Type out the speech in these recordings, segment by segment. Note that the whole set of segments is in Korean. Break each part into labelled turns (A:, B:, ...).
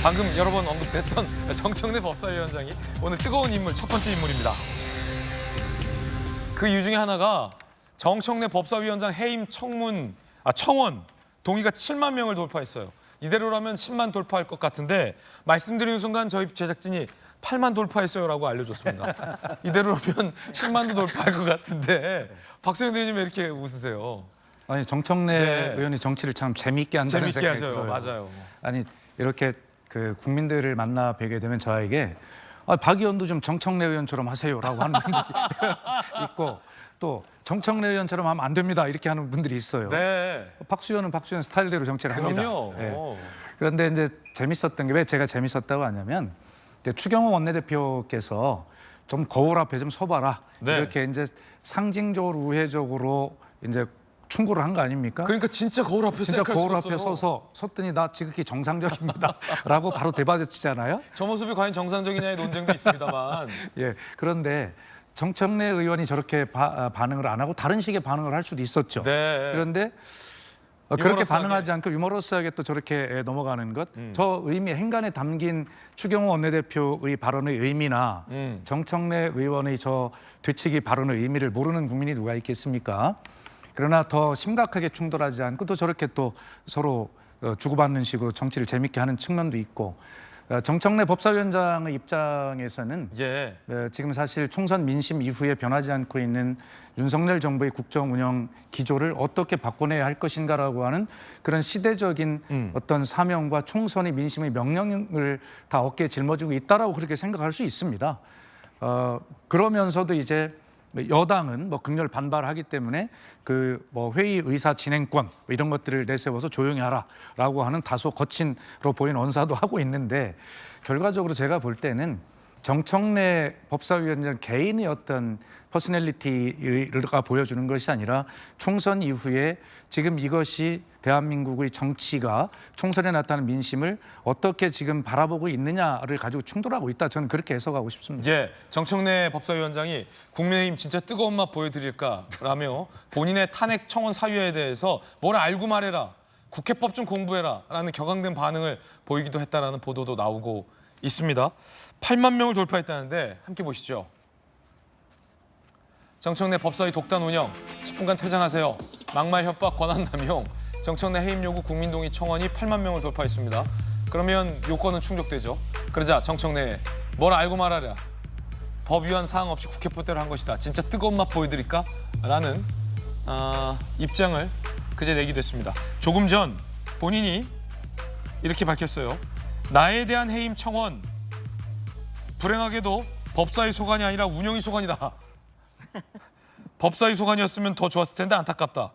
A: 방금 여러 번 언급됐던 정청래 법사위원장이 오늘 뜨거운 인물, 첫 번째 인물입니다. 그 이유 중에 하나가 정청래 법사위원장 해임 청원 동의가 7만 명을 돌파했어요. 이대로라면 10만 돌파할 것 같은데 말씀드리는 순간 저희 제작진이 8만 돌파했어요라고 알려줬습니다. 이대로라면 10만도 돌파할 것 같은데 박수영 의원님 왜 이렇게 웃으세요?
B: 아니 정청래
A: 네.
B: 의원이 정치를 참 재미있게 한다는
A: 재밌게
B: 생각이
A: 하셔요.
B: 들어요.
A: 맞아요.
B: 아니 이렇게 그 국민들을 만나 뵈게 되면 저에게 박 의원도 좀 정청래 의원처럼 하세요라고 하는 분들이 있고 또 정청래 의원처럼 하면 안 됩니다 이렇게 하는 분들이 있어요.
A: 네.
B: 박수 의원은 박수 의원 스타일대로 정치를 합니다.
A: 그럼요.
B: 예. 그런데 이제 재밌었던 게 왜 제가 재밌었다고 하냐면 이제 추경호 원내대표께서 좀 거울 앞에 좀 서봐라
A: 네.
B: 이렇게 이제 상징적으로 우회적으로 이제 충고를 한 거 아닙니까?
A: 그러니까 진짜 거울 앞에
B: 진짜
A: 셀카를
B: 거울 앞에
A: 찍었어요.
B: 섰더니 나 지극히 정상적입니다라고 바로 대받아치잖아요.
A: 저 모습이 과연 정상적이냐의 논쟁도 있습니다만.
B: 예. 그런데 정청래 의원이 저렇게 반응을 안 하고 다른 식의 반응을 할 수도 있었죠.
A: 네.
B: 그런데 그렇게
A: 유머러스하게.
B: 반응하지 않고 유머러스하게 또 저렇게 넘어가는 것, 저 의미 행간에 담긴 추경호 원내대표의 발언의 의미나 정청래 의원의 저 되치기 발언의 의미를 모르는 국민이 누가 있겠습니까? 그러나 더 심각하게 충돌하지 않고 또 저렇게 또 서로 주고받는 식으로 정치를 재밌게 하는 측면도 있고 정청래 법사위원장의 입장에서는
A: 예.
B: 지금 사실 총선 민심 이후에 변하지 않고 있는 윤석열 정부의 국정 운영 기조를 어떻게 바꿔내야 할 것인가라고 하는 그런 시대적인 어떤 사명과 총선의 민심의 명령을 다 어깨에 짊어지고 있다라고 그렇게 생각할 수 있습니다. 그러면서도 이제 여당은 뭐 극렬 반발하기 때문에 그 뭐 회의 의사 진행권 이런 것들을 내세워서 조용히 하라라고 하는 다소 거친로 보이는 언사도 하고 있는데 결과적으로 제가 볼 때는 정청래 법사위원장 개인의 어떤 퍼스널리티가 보여주는 것이 아니라 총선 이후에 지금 이것이 대한민국의 정치가 총선에 나타나는 민심을 어떻게 지금 바라보고 있느냐를 가지고 충돌하고 있다. 저는 그렇게 해석하고 싶습니다.
A: 예, 정청래 법사위원장이 국민의힘 진짜 뜨거운 맛 보여드릴까라며 본인의 탄핵 청원 사유에 대해서 뭘 알고 말해라, 국회법 좀 공부해라라는 격앙된 반응을 보이기도 했다라는 보도도 나오고 있습니다. 8만 명을 돌파했다는데 함께 보시죠. 정청래 법사위 독단 운영, 10분간 퇴장하세요. 막말 협박 권한 남용, 정청래 해임 요구 국민동의 청원이 8만 명을 돌파했습니다. 그러면 요건은 충족되죠. 그러자 정청래 뭘 알고 말하랴. 법 위반 사항 없이 국회법대로 한 것이다. 진짜 뜨거운 맛 보여드릴까? 라는 입장을 그제 내기도 했습니다. 조금 전 본인이 이렇게 밝혔어요. 나에 대한 해임 청원, 불행하게도 법사위 소관이 아니라 운영위 소관이다. 법사위 소관이었으면 더 좋았을 텐데 안타깝다.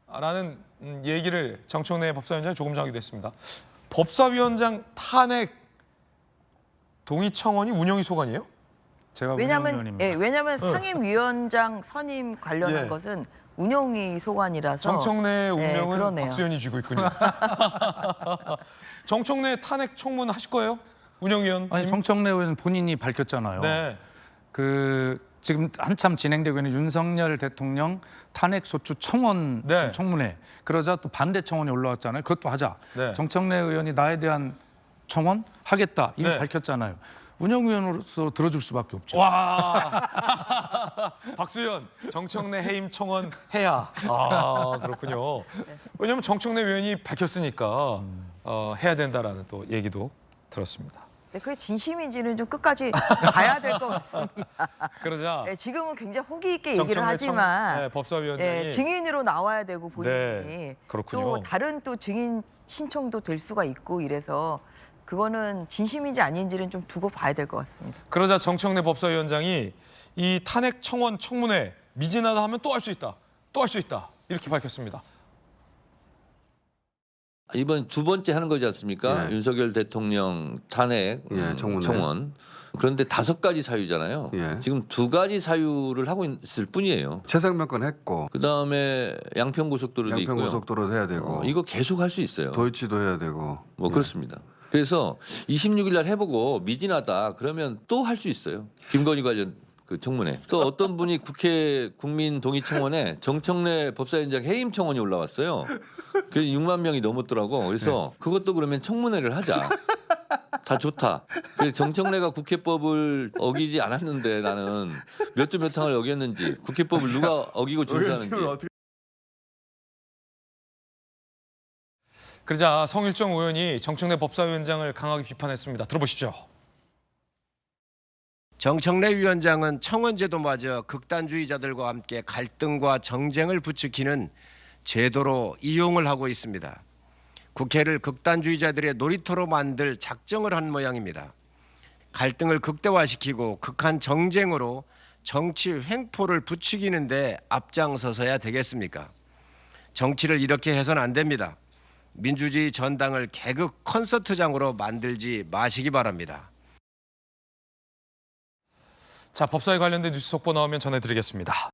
A: 라는 얘기를 정청래 법사위원장이 조금 전 하기도 했습니다. 법사위원장 탄핵 동의 청원이 운영위 소관이에요?
B: 제가
C: 왜냐하면
B: 운영위원입니다.
C: 왜냐하면 상임위원장 선임 관련한
A: 예.
C: 것은 운영위 소관이라서
A: 정청래의 운명은
C: 그러네요.
A: 박수현이 쥐고 있군요. 정청래 탄핵 청문 하실 거예요? 운영위원.
B: 아니 정청래 의원 본인이 밝혔잖아요.
A: 네.
B: 그 지금 한참 진행되고 있는 윤석열 대통령 탄핵소추 청원
A: 네.
B: 청문회 그러자 또 반대 청원이 올라왔잖아요. 그것도 하자.
A: 네.
B: 정청래 의원이 나에 대한 청원 하겠다 이미
A: 네.
B: 밝혔잖아요. 운영위원으로서 들어줄 수밖에 없죠.
A: 와. 박수현 정청래 해임 청원 해야. 아 그렇군요. 왜냐하면 정청래 의원이 밝혔으니까 해야 된다라는 또 얘기도 들었습니다.
C: 네, 그게 진심인지는 좀 끝까지 봐야 될 것 같습니다.
A: 그러자
C: 네, 지금은 굉장히 호기 있게 얘기를
A: 정청래
C: 하지만
A: 법사위원장이
C: 증인으로 나와야 되고 본인이
A: 네, 그렇군요.
C: 또 다른 또 증인 신청도 될 수가 있고 이래서 그거는 진심인지 아닌지는 좀 두고 봐야 될 것 같습니다.
A: 그러자 정청래 법사위원장이 이 탄핵 청원 청문회 미진하다 하면 또 할 수 있다. 또 할 수 있다. 이렇게 밝혔습니다.
D: 이번 두 번째 하는 거지 않습니까?
E: 예.
D: 윤석열 대통령 탄핵
E: 예, 청문회.
D: 청원. 그런데 5가지 사유잖아요.
E: 예.
D: 지금 2가지 사유를 하고 있을 뿐이에요.
E: 최상명권 했고
D: 그다음에 양평고속도로도 있고요.
E: 양평고속도로도 해야 되고
D: 이거 계속 할 수 있어요.
E: 도이치도 해야 되고
D: 뭐 그렇습니다. 그래서 26일 날 해보고 미진하다 그러면 또 할 수 있어요. 김건희 관련 그 청문회. 또 어떤 분이 국회 국민 동의 청원에 정청래 법사위원장 해임 청원이 올라왔어요. 그 6만 명이 넘었더라고. 그래서 그것도 그러면 청문회를 하자. 다 좋다. 근데 정청래가 국회법을 어기지 않았는데 나는 몇 조 몇 항을 어겼는지 국회법을 누가 어기고 준수하는지.
A: 그러자 성일정 의원이 정청래 법사위원장을 강하게 비판했습니다. 들어보시죠.
F: 정청래 위원장은 청원제도마저 극단주의자들과 함께 갈등과 정쟁을 부추기는 제도로 이용을 하고 있습니다. 국회를 극단주의자들의 놀이터로 만들 작정을 한 모양입니다. 갈등을 극대화시키고 극한 정쟁으로 정치 횡포를 부추기는 데 앞장서서야 되겠습니까? 정치를 이렇게 해서는 안 됩니다. 민주주의 전당을 개극 콘서트장으로 만들지 마시기 바랍니다.
A: 자, 법사위 관련된 뉴스 속보 나오면 전해드리겠습니다.